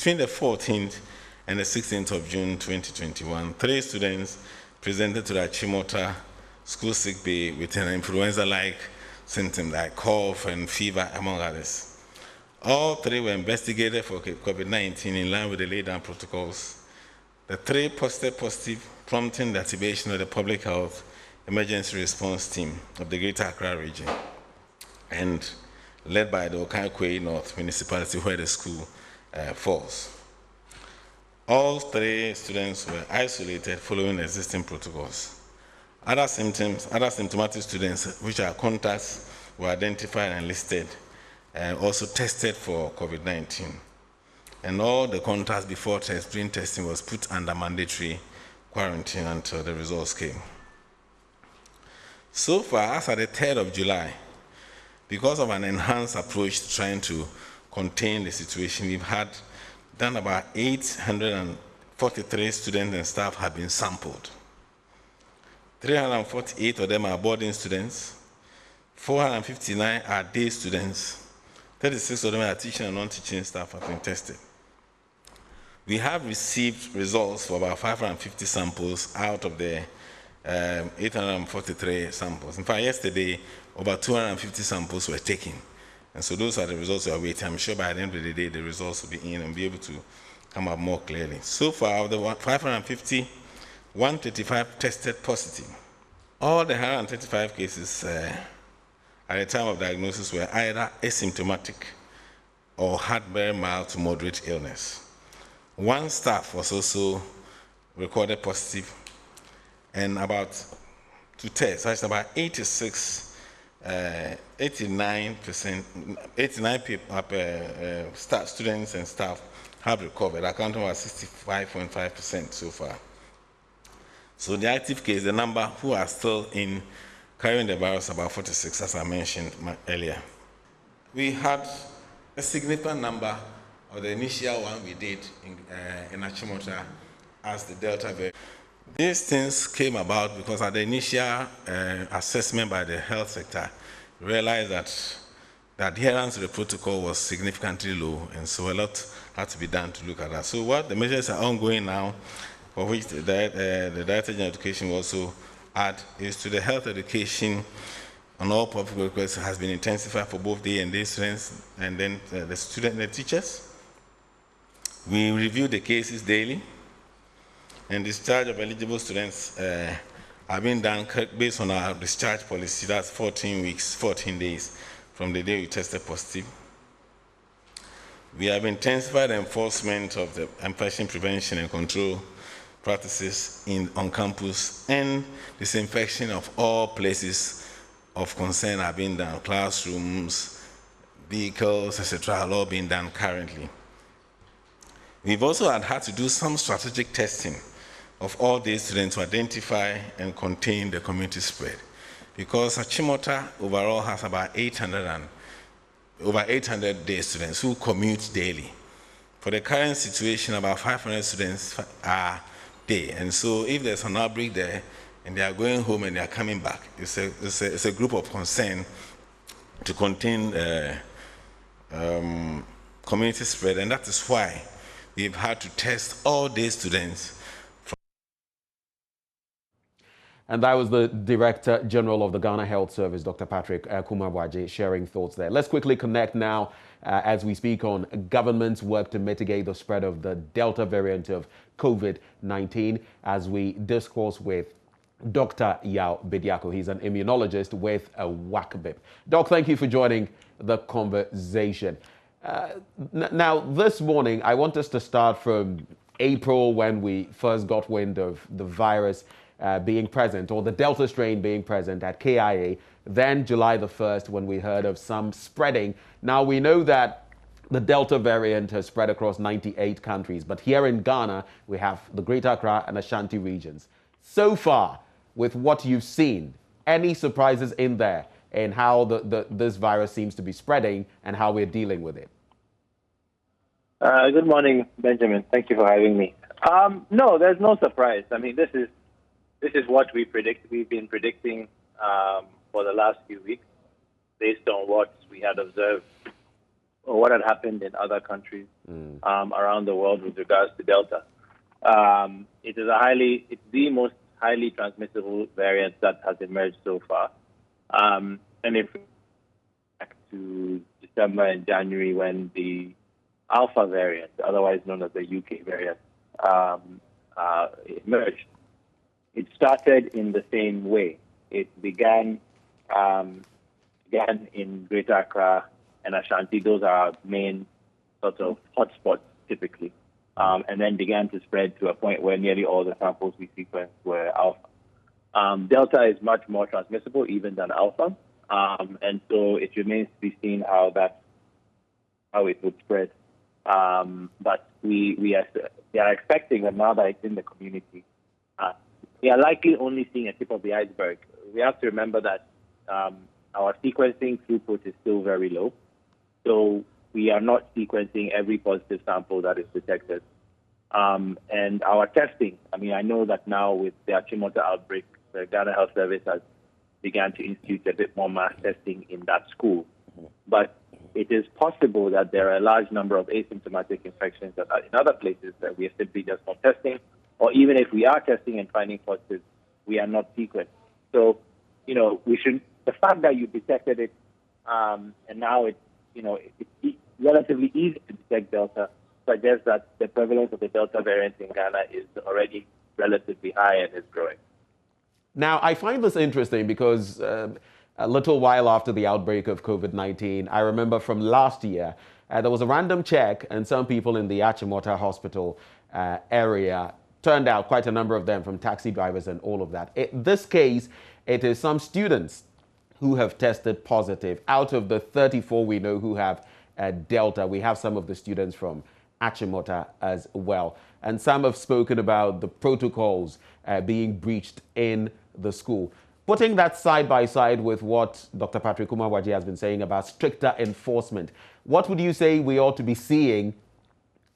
Between the 14th and the 16th of June 2021, 3 students presented to the Achimota School sick bay with an influenza-like symptom like cough and fever, among others. All 3 were investigated for COVID-19 in line with the laid-down protocols. The 3 posted positive, prompting the activation of the Public Health Emergency Response Team of the Greater Accra region, and led by the Okaikwe North Municipality, where the school falls. All 3 students were isolated following existing protocols. Other symptomatic students, which are contacts, were identified and listed, and also tested for COVID-19. And all the contacts before doing testing was put under mandatory quarantine until the results came. So far, as at the 3rd of July, because of an enhanced approach to trying to contain the situation, we've done about 843 students and staff have been sampled. 348 of them are boarding students, 459 are day students, 36 of them are teaching and non-teaching staff have been tested. We have received results for about 550 samples out of the 843 samples. In fact, yesterday, over 250 samples were taken. And so those are the results we are waiting. I'm sure by the end of the day, the results will be in and be able to come up more clearly. So far, of the 550, 135 tested positive. All the 135 cases at the time of diagnosis were either asymptomatic or had very mild to moderate illness. 1 staff was also recorded positive, and about 2 tests, that's about 89 students and staff have recovered, accounting for 65.5% so far. So the active case, the number who are still in carrying the virus, about 46, as I mentioned earlier. We had a significant number of the initial one we did in Achimota as the Delta variant. These things came about because at the initial assessment by the health sector, we realized that the adherence to the protocol was significantly low, and so a lot had to be done to look at that. So what the measures are ongoing now, for which the Director General Education will also add, is to the health education on all public requests has been intensified for both day and day students, and then the students and the teachers. We review the cases daily, and discharge of eligible students are being done based on our discharge policy. That's 14 weeks, 14 days from the day we tested positive. We have intensified enforcement of the infection prevention and control practices on campus, and disinfection of all places of concern are being done. Classrooms, vehicles, etc., are all being done currently. We've also had to do some strategic testing of all these students to identify and contain the community spread, because Achimota overall has about over 800 day students who commute daily. For the current situation, about 500 students are day, and so if there's an outbreak there and they are going home and they are coming back, it's a group of concern to contain community spread, and that is why we've had to test all day students. And that was the Director General of the Ghana Health Service, Dr. Patrick Kumabwaje, sharing thoughts there. Let's quickly connect now as we speak on government's work to mitigate the spread of the Delta variant of COVID-19, as we discourse with Dr. Yao Bediako. He's an immunologist with a WACBIP. Doc, thank you for joining the conversation. Now, this morning, I want us to start from April, when we first got wind of the virus being present, or the Delta strain being present at KIA, then July the 1st, when we heard of some spreading. Now, we know that the Delta variant has spread across 98 countries, but here in Ghana, we have the Greater Accra and Ashanti regions. So far, with what you've seen, any surprises in there in how this virus seems to be spreading and how we're dealing with it? Good morning, Benjamin. Thank you for having me. No, there's no surprise. I mean, this is what we predict. We've been predicting for the last few weeks, based on what we had observed or what had happened in other countries around the world with regards to Delta. It's the most highly transmissible variant that has emerged so far. And if back to December and January when the Alpha variant, otherwise known as the UK variant, emerged, it started in the same way. It began in Greater Accra and Ashanti. Those are our main sort of hotspots typically, and then began to spread to a point where nearly all the samples we sequenced were Alpha. Delta is much more transmissible even than Alpha, and so it remains to be seen how it would spread. But we are expecting that now that it's in the community, we are likely only seeing a tip of the iceberg. We have to remember that our sequencing throughput is still very low, so we are not sequencing every positive sample that is detected. And our testing, I know that now with the Achimota outbreak, the Ghana Health Service has began to institute a bit more mass testing in that school. But it is possible that there are a large number of asymptomatic infections that are in other places that we are simply just not testing, or even if we are testing and finding positive, we are not sequencing. So, the fact that you detected it, and now it's relatively easy to detect Delta, suggests that the prevalence of the Delta variant in Ghana is already relatively high and is growing. Now, I find this interesting because a little while after the outbreak of COVID-19, I remember from last year, there was a random check and some people in the Achimota Hospital area turned out, quite a number of them from taxi drivers and all of that. In this case, it is some students who have tested positive. Out of the 34 we know who have Delta, we have some of the students from Achimota as well. And some have spoken about the protocols being breached in the school. Putting that side by side with what Dr. Patrick Kumar-Wajir has been saying about stricter enforcement, what would you say we ought to be seeing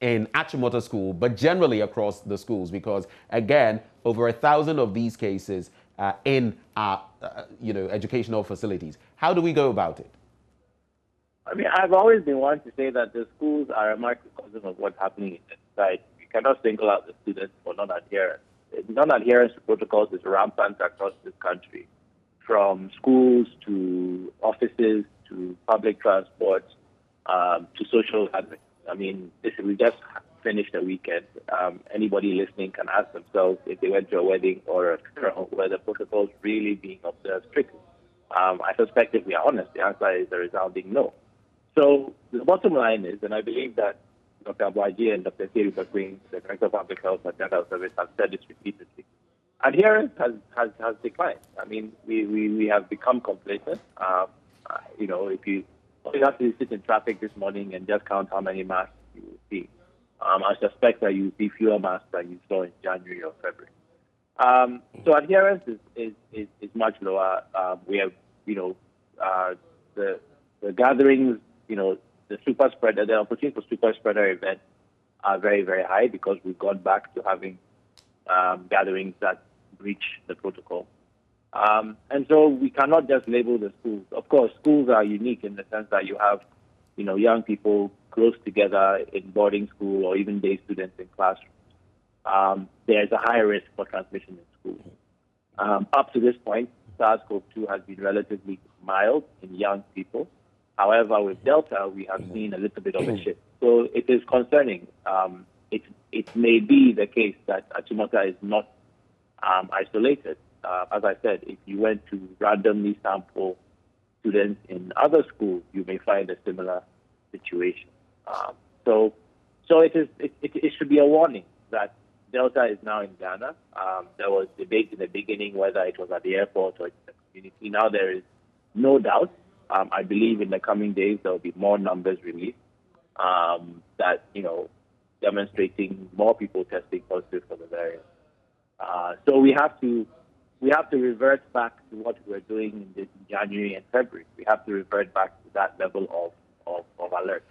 in Achimota School, but generally across the schools? Because again, over 1,000 of these cases in our educational facilities. How do we go about it? I've always been one to say that the schools are a microcosm of what's happening in the society. You cannot single out the students for non-adherence. Non-adherence to protocols is rampant across this country, from schools to offices to public transport to social gatherings. We just finished a weekend. Anybody listening can ask themselves if they went to a wedding or a funeral, were the protocols really being observed strictly? I suspect if we are honest, the answer is a resounding no. So the bottom line is, and I believe that Dr. Wajir and Dr. Thierry Bakwing, the Director of Public Health at Ghana Health Service, have said this repeatedly. Adherence has declined. We have become complacent. If you have to sit in traffic this morning and just count how many masks you will see, I suspect that you will see fewer masks than you saw in January or February. So adherence is much lower. We have, the gatherings, the super spreader, the opportunity for super spreader events are very, very high because we've gone back to having gatherings that breach the protocol. And so we cannot just label the schools. Of course, schools are unique in the sense that you have, young people close together in boarding school or even day students in classrooms. There's a high risk for transmission in schools. Up to this point, SARS-CoV-2 has been relatively mild in young people. However, with Delta, we have seen a little bit of a shift. So it is concerning. It may be the case that Achimota is not isolated. As I said, if you went to randomly sample students in other schools, you may find a similar situation. So it should be a warning that Delta is now in Ghana. There was debate in the beginning whether it was at the airport or in the community. Now there is no doubt. I believe in the coming days there will be more numbers released that demonstrating more people testing positive for the variant. So we have to revert back to what we were doing in January and February. We have to revert back to that level of alert.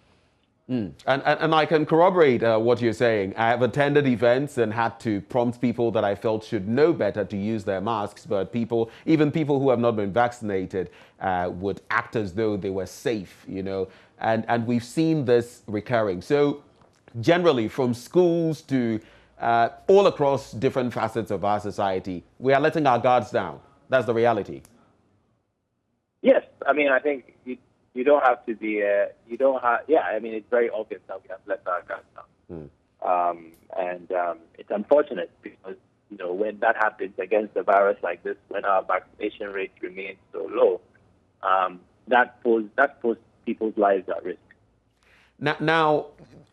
And I can corroborate what you're saying. I have attended events and had to prompt people that I felt should know better to use their masks, but people, even people who have not been vaccinated, would act as though they were safe, you know, and we've seen this recurring. So generally, from schools to all across different facets of our society, we are letting our guards down. That's the reality. Yes, I mean, I think you don't have to be, you don't have, yeah, I mean, it's very obvious that we have let our guards down. It's unfortunate because, you know, when that happens against a virus like this, when our vaccination rate remains so low, that puts people's lives at risk. Now,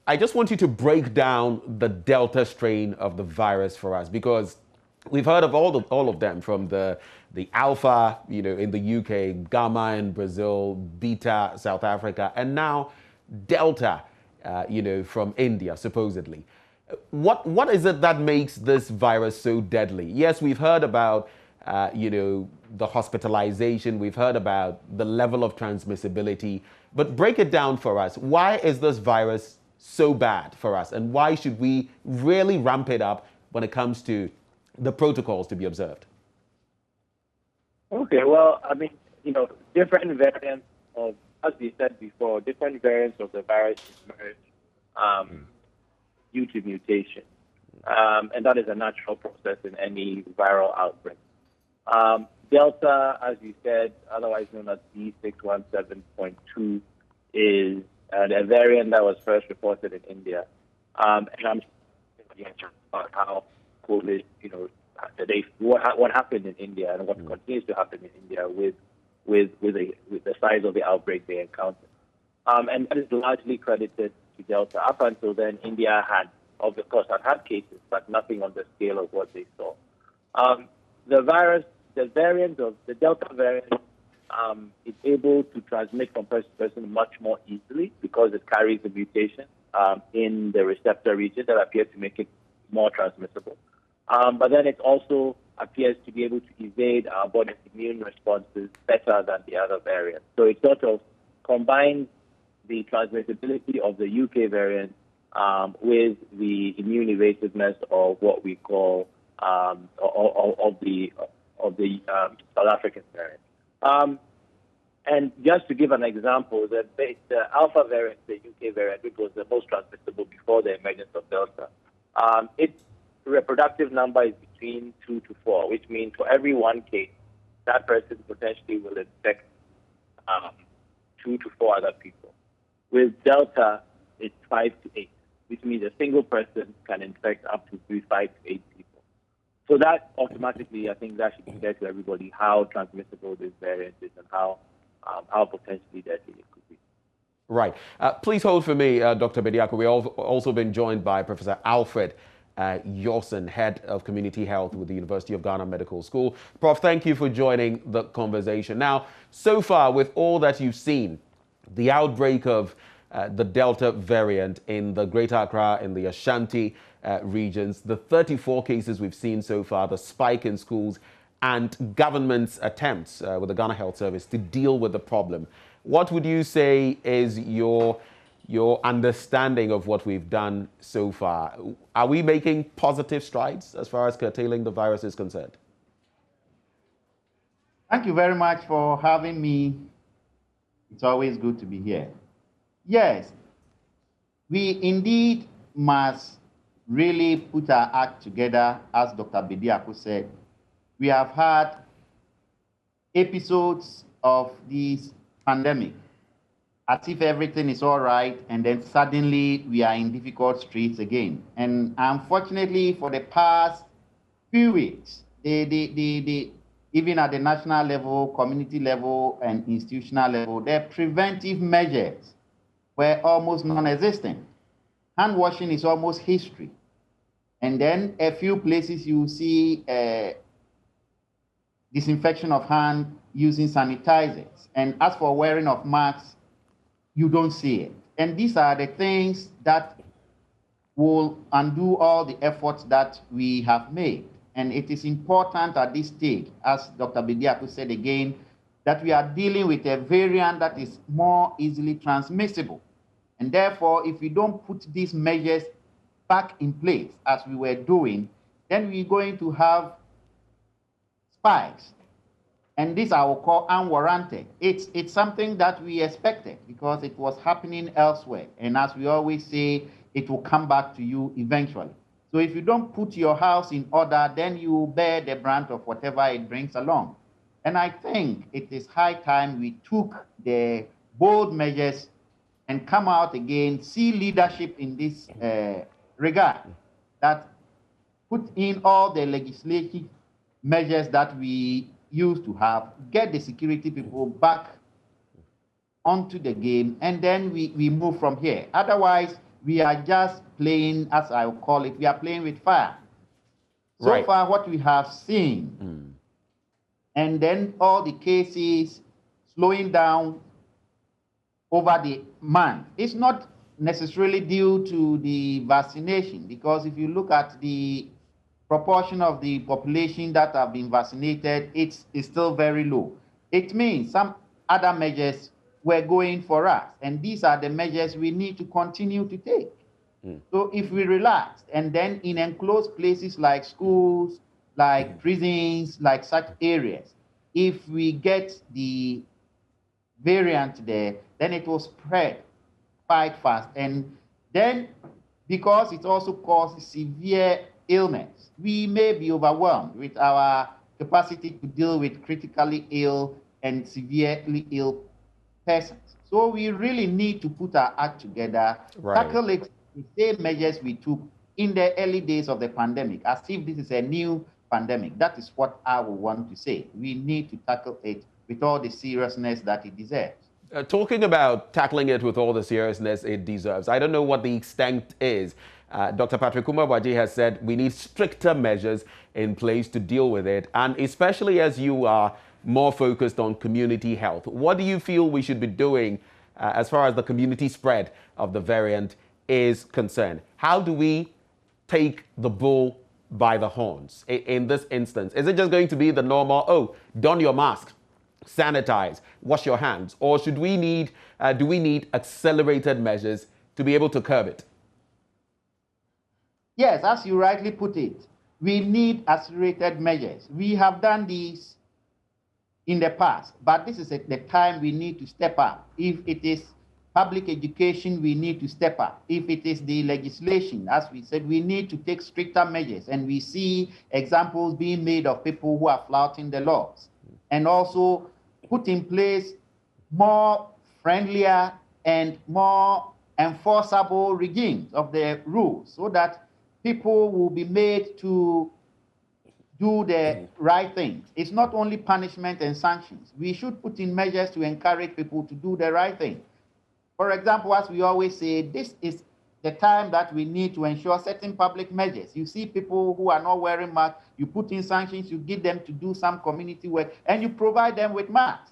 I just want you to break down the Delta strain of the virus for us, because we've heard of all of them, from the Alpha, you know, in the UK, Gamma in Brazil, Beta, South Africa, and now Delta, you know, from India, supposedly. What is it that makes this virus so deadly? Yes, we've heard about, you know, the hospitalization. We've heard about the level of transmissibility. But break it down for us. Why is this virus so bad for us? And why should we really ramp it up when it comes to the protocols to be observed? Okay, well, I mean, you know, different variants of, as we said before, different variants of the virus emerge due to mutation. And that is a natural process in any viral outbreak. Delta, as you said, otherwise known as B617.2, is a variant that was first reported in India. And I'm about how COVID, you know, what happened in India and what continues to happen in India with the size of the outbreak they encountered. And that is largely credited to Delta. Up until then, India had, of course, had cases, but nothing on the scale of what they saw. The variant of the Delta variant is able to transmit from person to person much more easily because it carries a mutation in the receptor region that appears to make it more transmissible. But then it also appears to be able to evade our body's immune responses better than the other variants. So it sort of combines the transmissibility of the UK variant with the immune evasiveness of what we call of the South African variant. And just to give an example, the Alpha variant, the UK variant, which was the most transmissible before the emergence of Delta, its reproductive number is between 2 to 4, which means for every one case, that person potentially will infect 2 to 4 other people. With Delta, it's 5 to 8, which means a single person can infect up to 5 to 8 people. So that automatically, I think that should be clear to everybody how transmissible this variant is and how potentially deadly it could be. Right. Please hold for me, Dr. Bediako. We've also been joined by Professor Alfred Yorson, Head of Community Health with the University of Ghana Medical School. Prof, thank you for joining the conversation. Now, so far, with all that you've seen, the outbreak of the Delta variant in the Greater Accra, in the Ashanti regions, the 34 cases we've seen so far, the spike in schools, and government's attempts with the Ghana Health Service to deal with the problem. What would you say is your understanding of what we've done so far? Are we making positive strides as far as curtailing the virus is concerned? Thank you very much for having me. It's always good to be here. Yes, we indeed must really put our act together, as Dr. Bediako said. We have had episodes of this pandemic as if everything is all right, and then suddenly we are in difficult streets again. And unfortunately, for the past few weeks, even at the national level, community level, and institutional level, the preventive measures were almost non-existent. Hand washing is almost history. And then a few places you see disinfection of hand using sanitizers. And as for wearing of masks, you don't see it. And these are the things that will undo all the efforts that we have made. And it is important at this stage, as Dr. Bediako said again, that we are dealing with a variant that is more easily transmissible. And therefore, if we don't put these measures back in place as we were doing, then we're going to have spikes. And this I will call unwarranted. It's something that we expected because it was happening elsewhere. And as we always say, it will come back to you eventually. So if you don't put your house in order, then you bear the brunt of whatever it brings along. And I think it is high time we took the bold measures and come out again, see leadership in this regard, that put in all the legislative measures that we used to have, get the security people back onto the game, and then we move from here. Otherwise, we are just playing, as I would call it, we are playing with fire. So far, what we have seen, and then all the cases slowing down over the month, it's not necessarily due to the vaccination, because if you look at the proportion of the population that have been vaccinated, it's still very low. It means some other measures were going for us, and these are the measures we need to continue to take. So if we relax, and then in enclosed places like schools, like prisons, like such areas, if we get the variant there, then it will spread quite fast. And then, because it also causes severe illness, we may be overwhelmed with our capacity to deal with critically ill and severely ill persons. So we really need to put our act together, tackle it with the same measures we took in the early days of the pandemic, as if this is a new pandemic. That is what I would want to say. We need to tackle it with all the seriousness that it deserves. Talking about tackling it with all the seriousness it deserves, I don't know what the extent is. Dr. Patrick Kumar-Boakye has said we need stricter measures in place to deal with it, and especially as you are more focused on community health. What do you feel we should be doing as far as the community spread of the variant is concerned? How do we take the bull by the horns in this instance? Is it just going to be the normal, oh, don your mask, sanitize, wash your hands, or should we need, do we need accelerated measures to be able to curb it? Yes, as you rightly put it, we need accelerated measures. We have done these in the past, but this is the time we need to step up. If it is public education, we need to step up. If it is the legislation, as we said, we need to take stricter measures. And we see examples being made of people who are flouting the laws. And also put in place more friendlier and more enforceable regimes of the rules, so that people will be made to do the right things. It's not only punishment and sanctions. We should put in measures to encourage people to do the right thing. For example, as we always say, this is the time that we need to ensure certain public measures. You see people who are not wearing masks, you put in sanctions, you give them to do some community work, and you provide them with masks,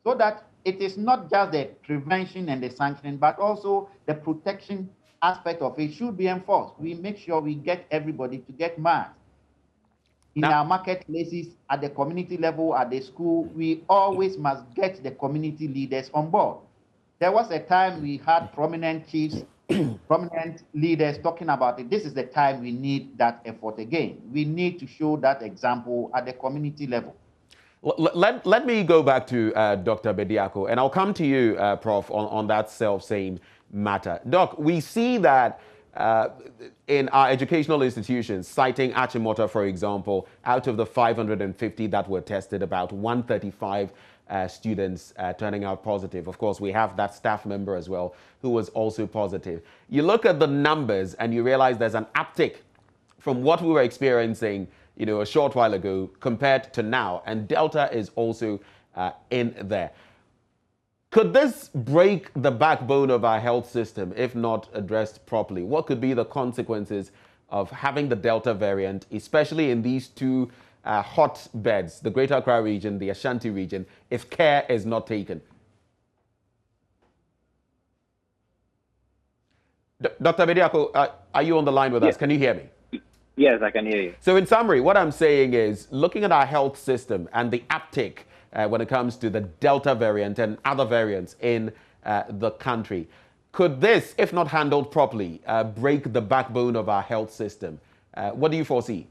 so that it is not just the prevention and the sanctioning, but also the protection aspect of it should be enforced. We make sure we get everybody to get masks. In our marketplaces, at the community level, at the school, we always must get the community leaders on board. There was a time we had prominent chiefs, prominent leaders talking about it. This is the time we need that effort again. We need to show that example at the community level. Let me go back to Dr. Bediako, and I'll come to you, Prof, on that self-same matter. Doc, we see that in our educational institutions, citing Achimota, for example, out of the 550 that were tested, about 135 students turning out positive. Of course, we have that staff member as well who was also positive. You look at the numbers and you realize there's an uptick from what we were experiencing, you know, a short while ago compared to now, and Delta is also in there. Could this break the backbone of our health system if not addressed properly? What could be the consequences of having the Delta variant, especially in these two hotbeds, the Greater Accra region, the Ashanti region, if care is not taken? Dr. Bediako, are you on the line with us? Can you hear me? Yes, I can hear you. So in summary, what I'm saying is, looking at our health system and the uptick when it comes to the Delta variant and other variants in the country, Could this, if not handled properly, break the backbone of our health system? What do you foresee?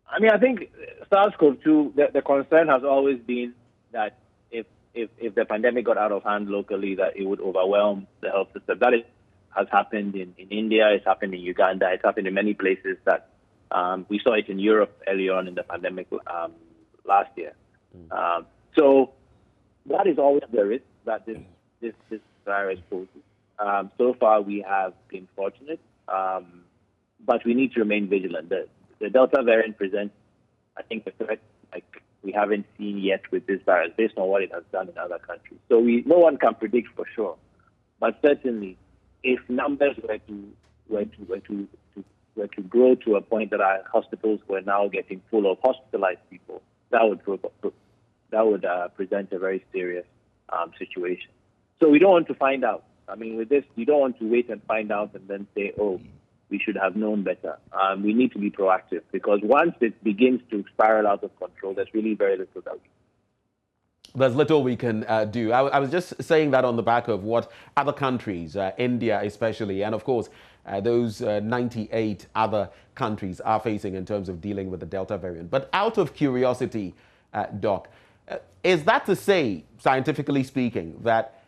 I mean, I think SARS-CoV-2, the concern has always been that if the pandemic got out of hand locally, that it would overwhelm the health system. Has happened in India, it's happened in Uganda, it's happened in many places that we saw it in Europe early on in the pandemic last year. So that is always the risk that this virus poses. So far, we have been fortunate, but we need to remain vigilant. The Delta variant presents, I think, a threat like we haven't seen yet with this virus, based on what it has done in other countries. So no one can predict for sure, but certainly, if numbers were to grow to a point that our hospitals were now getting full of hospitalized people, that would present a very serious situation. So we don't want to find out. I mean, with this, you don't want to wait and find out and then say, oh, we should have known better. We need to be proactive, because once it begins to spiral out of control, there's really very little that we can. There's little we can do. I was just saying that on the back of what other countries, India especially, and of course, those 98 other countries are facing in terms of dealing with the Delta variant. But out of curiosity, Doc, is that to say, scientifically speaking, that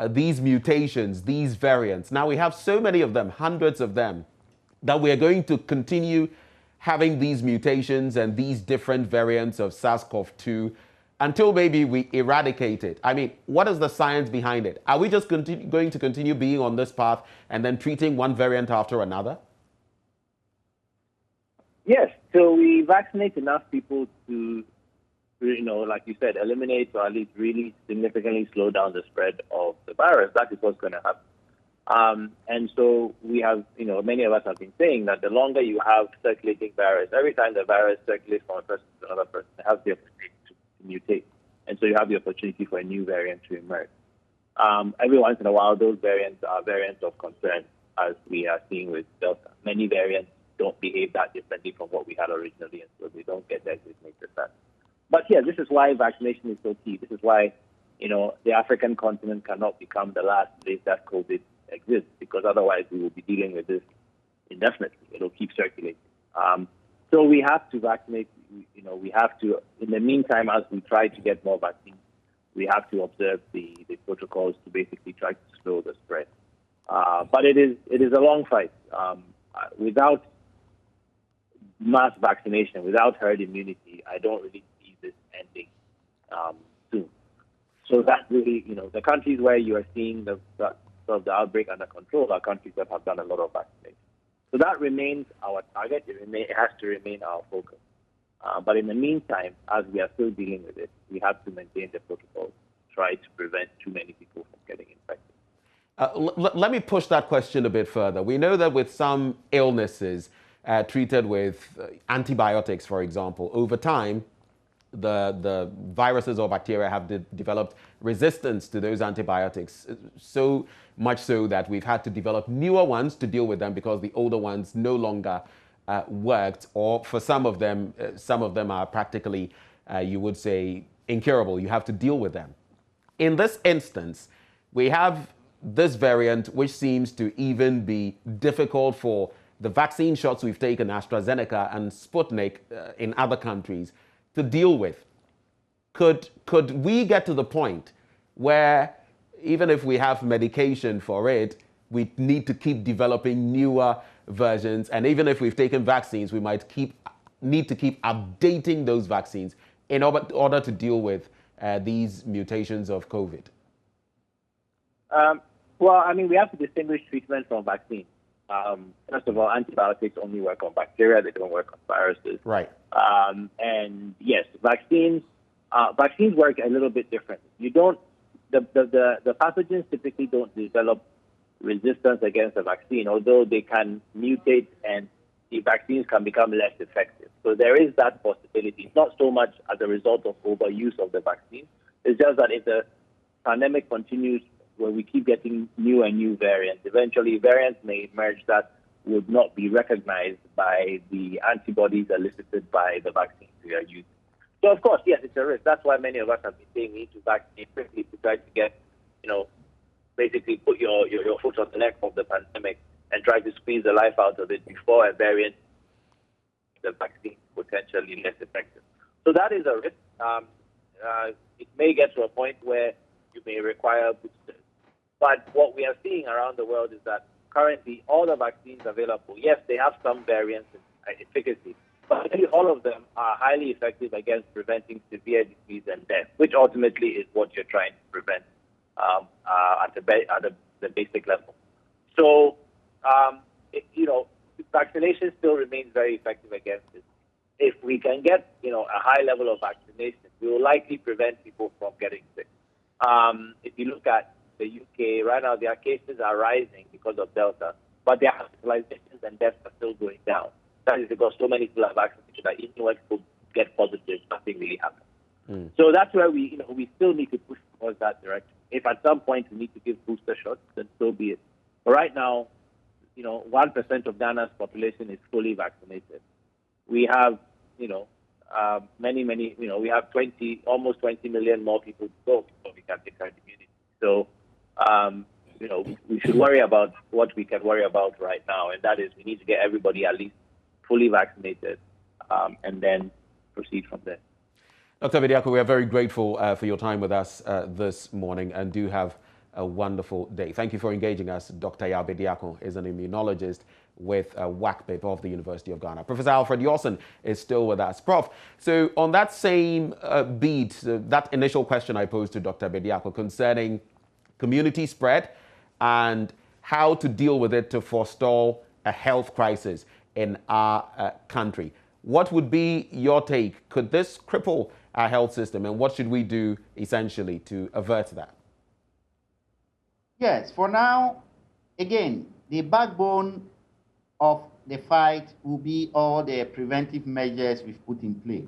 these mutations, these variants, now we have so many of them, hundreds of them, that we are going to continue having these mutations and these different variants of SARS-CoV-2 until maybe we eradicate it? I mean, what is the science behind it? Are we just going to continue being on this path and then treating one variant after another? Yes. So we vaccinate enough people to, like you said, eliminate or at least really significantly slow down the spread of the virus. That is what's going to happen. And so we have, many of us have been saying that the longer you have circulating virus, every time the virus circulates from a person to another person, it has the opportunity to mutate. And so you have the opportunity for a new variant to emerge. Every once in a while, those variants are variants of concern, as we are seeing with Delta. Many variants don't behave that differently from what we had originally, and so they don't get designated that. But yeah, this is why vaccination is so key. This is why, the African continent cannot become the last place that COVID exists, because otherwise we will be dealing with this indefinitely. It'll keep circulating. So we have to vaccinate. We have to, in the meantime, as we try to get more vaccines, we have to observe the protocols to basically try to slow the spread. But it is a long fight. Without mass vaccination, without herd immunity, I don't really see this ending soon. So that really, the countries where you are seeing the outbreak under control are countries that have done a lot of vaccination. So that remains our target. It has to remain our focus. But in the meantime, as we are still dealing with it, we have to maintain the protocols, try to prevent too many people from getting infected. Let me push that question a bit further. We know that with some illnesses treated with antibiotics, for example, over time, the viruses or bacteria have developed resistance to those antibiotics, so much so that we've had to develop newer ones to deal with them because the older ones no longer worked, or for some of them are practically, you would say, incurable. You have to deal with them. In this instance, we have this variant, which seems to even be difficult for the vaccine shots we've taken, AstraZeneca and Sputnik, in other countries, to deal with. Could we get to the point where, even if we have medication for it, we need to keep developing newer versions, and even if we've taken vaccines, we might need to keep updating those vaccines in order to deal with these mutations of COVID? Well, I mean, we have to distinguish treatment from vaccine. First of all, antibiotics only work on bacteria; they don't work on viruses. Right. And yes, vaccines work a little bit different. The pathogens typically don't develop resistance against the vaccine, although they can mutate and the vaccines can become less effective. So there is that possibility. It's not so much as a result of overuse of the vaccine. It's just that if the pandemic continues where we keep getting new and new variants, eventually variants may emerge that would not be recognized by the antibodies elicited by the vaccines we are using. So, of course, yes, it's a risk. That's why many of us have been saying we need to vaccinate quickly to try to get, basically put your foot on the neck of the pandemic and try to squeeze the life out of it before a variant, the vaccine potentially less effective. So that is a risk. It may get to a point where you may require boosters. But what we are seeing around the world is that currently all the vaccines available, yes, they have some variance in efficacy, but nearly all of them are highly effective against preventing severe disease and death, which ultimately is what you're trying to prevent at the basic level. So, vaccination still remains very effective against this. If we can get, a high level of vaccination, we will likely prevent people from getting sick. If you look at the UK, right now their cases are rising because of Delta, but their hospitalizations and deaths are still going down. That is because so many people are vaccinated that even when people get positive, nothing really happens. So that's where we still need to push towards that direction. If at some point we need to give booster shots, then so be it. But right now, 1% of Ghana's population is fully vaccinated. We have, many, we have almost 20 million more people to go before we can take our immunity. So, we should worry about what we can worry about right now, and that is we need to get everybody at least fully vaccinated and then proceed from there. Dr. Bediako, we are very grateful for your time with us this morning, and do have a wonderful day. Thank you for engaging us. Dr. Yaw Bediako is an immunologist with WACPIP of the University of Ghana. Professor Alfred Yawson is still with us. Prof, so on that same beat, that initial question I posed to Dr. Bediako concerning community spread and how to deal with it to forestall a health crisis in our country. What would be your take? Could this cripple our health system, and what should we do essentially to avert that? Yes, for now, again, the backbone of the fight will be all the preventive measures we've put in place.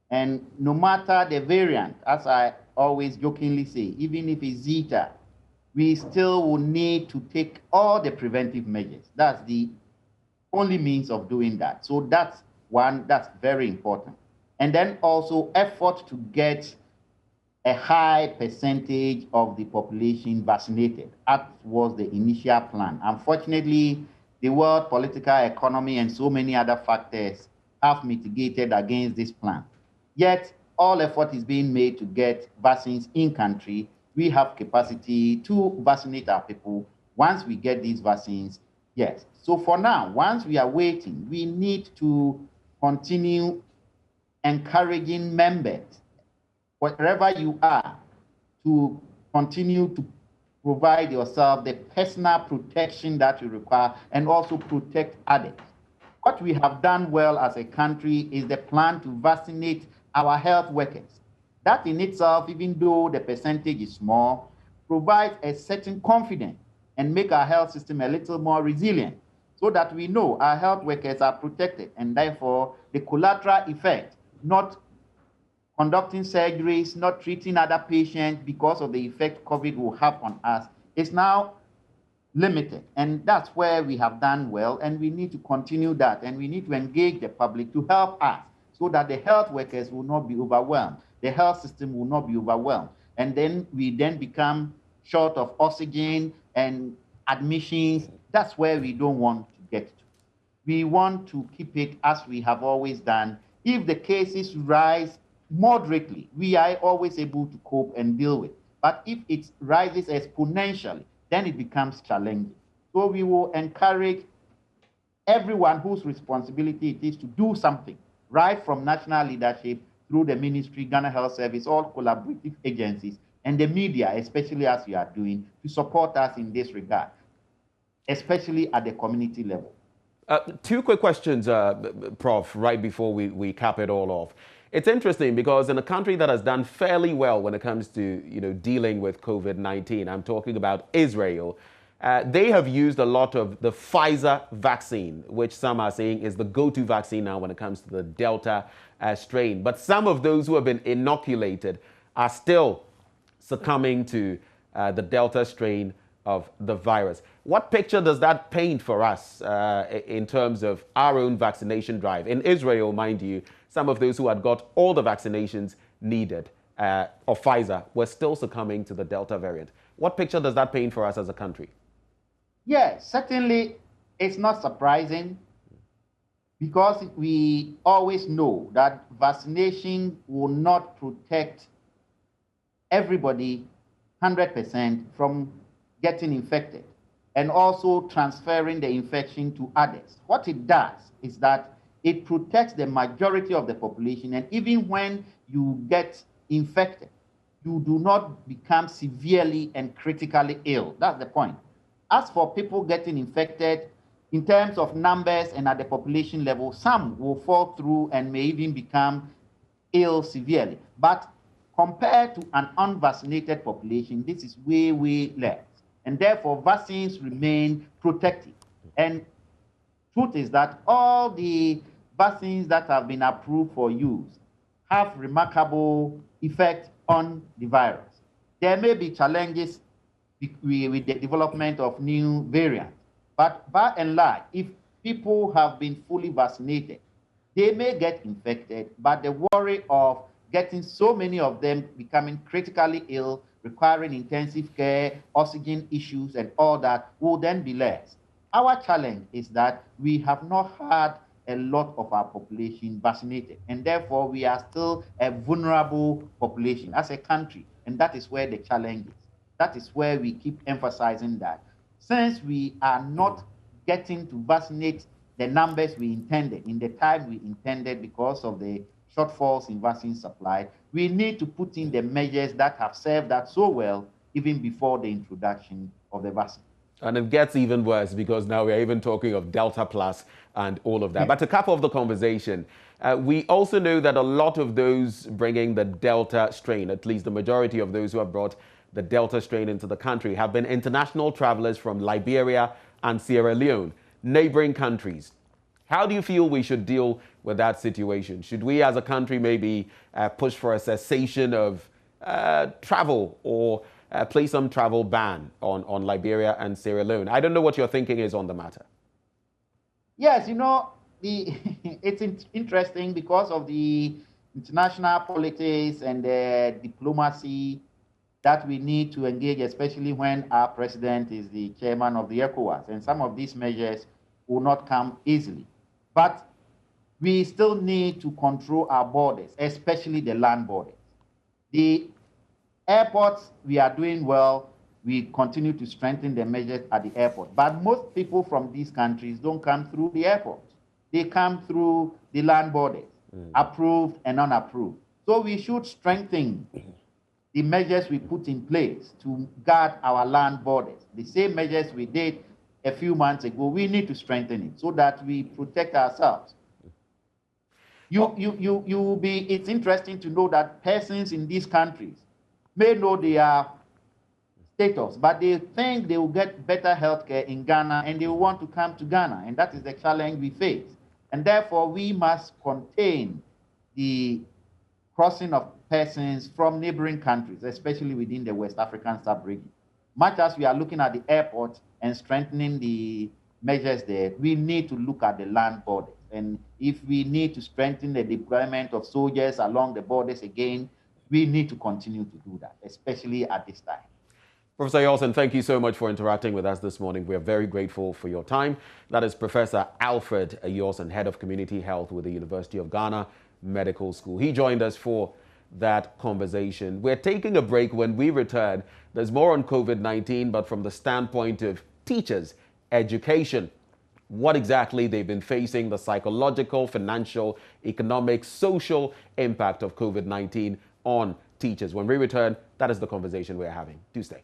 And no matter the variant, as I always jokingly say, even if it's Zeta, we still will need to take all the preventive measures. That's the only means of doing that. So that's one, that's very important. And then also effort to get a high percentage of the population vaccinated. That was the initial plan. Unfortunately, the world political economy and so many other factors have mitigated against this plan. Yet, all effort is being made to get vaccines in country. We have capacity to vaccinate our people once we get these vaccines. Yes. So for now, once we are waiting, we need to continue encouraging members, wherever you are, to continue to provide yourself the personal protection that you require and also protect others. What we have done well as a country is the plan to vaccinate our health workers. That in itself, even though the percentage is small, provides a certain confidence and make our health system a little more resilient so that we know our health workers are protected, and therefore the collateral effect, not conducting surgeries, not treating other patients because of the effect COVID will have on us, is now limited. And that's where we have done well, and we need to continue that, and we need to engage the public to help us so that the health workers will not be overwhelmed, the health system will not be overwhelmed, and then we become short of oxygen and admissions. That's where we don't want to get to. We want to keep it as we have always done. If the cases rise moderately, we are always able to cope and deal with. But if it rises exponentially, then it becomes challenging. So we will encourage everyone whose responsibility it is to do something, right from national leadership through the ministry, Ghana Health Service, all collaborative agencies, and the media, especially as you are doing, to support us in this regard, especially at the community level. Two quick questions, Prof, right before we cap it all off. It's interesting because in a country that has done fairly well when it comes to dealing with COVID-19, I'm talking about Israel, they have used a lot of the Pfizer vaccine, which some are saying is the go-to vaccine now when it comes to the Delta strain. But some of those who have been inoculated are still succumbing to the Delta strain of the virus. What picture does that paint for us in terms of our own vaccination drive? In Israel, mind you, some of those who had got all the vaccinations needed of Pfizer were still succumbing to the Delta variant. What picture does that paint for us as a country? Yes, certainly it's not surprising because we always know that vaccination will not protect everybody 100% from getting infected and also transferring the infection to others. What it does is that it protects the majority of the population, and even when you get infected, you do not become severely and critically ill. That's the point. As for people getting infected, in terms of numbers and at the population level, some will fall through and may even become ill severely. But compared to an unvaccinated population, this is way, way less. And therefore, vaccines remain protective. And truth is that all the vaccines that have been approved for use have remarkable effect on the virus. There may be challenges with the development of new variants, but by and large, if people have been fully vaccinated, they may get infected, but the worry of getting so many of them becoming critically ill, requiring intensive care, oxygen issues, and all that will then be less. Our challenge is that we have not had a lot of our population vaccinated, and therefore we are still a vulnerable population as a country, and that is where the challenge is. That is where we keep emphasizing that since we are not getting to vaccinate the numbers we intended in the time we intended because of the shortfalls in vaccine supply, we need to put in the measures that have served us so well even before the introduction of the vaccine. And it gets even worse because now we're even talking of Delta Plus and all of that. But to cap off the conversation, we also know that a lot of those bringing the Delta strain, at least the majority of those who have brought the Delta strain into the country, have been international travelers from Liberia and Sierra Leone, neighboring countries. How do you feel we should deal with that situation? Should we as a country maybe push for a cessation of travel or place some travel ban on Liberia and Sierra Leone? I don't know what your thinking is on the matter. Yes, you know, it's interesting because of the international politics and the diplomacy that we need to engage, especially when our president is the chairman of the ECOWAS. And some of these measures will not come easily. But we still need to control our borders, especially the land borders. The airports, we are doing well. We continue to strengthen the measures at the airport. But most people from these countries don't come through the airports. They come through the land borders, approved and unapproved. So we should strengthen the measures we put in place to guard our land borders. The same measures we did a few months ago, we need to strengthen it so that we protect ourselves. It's interesting to know that persons in these countries may know their status, but they think they will get better healthcare in Ghana and they will want to come to Ghana, and that is the challenge we face. And therefore, we must contain the crossing of persons from neighboring countries, especially within the West African sub-region. Much as we are looking at the airport and strengthening the measures there, we need to look at the land borders. And if we need to strengthen the deployment of soldiers along the borders again, we need to continue to do that, especially at this time. Professor Ayorson, thank you so much for interacting with us this morning. We are very grateful for your time. That is Professor Alfred Ayorson, Head of Community Health with the University of Ghana Medical School. He joined us for that conversation. We're taking a break. When we return, there's more on COVID-19, but from the standpoint of teachers, education, what exactly they've been facing, the psychological, financial, economic, social impact of COVID-19 on teachers. When we return, that is the conversation we're having. Do stay.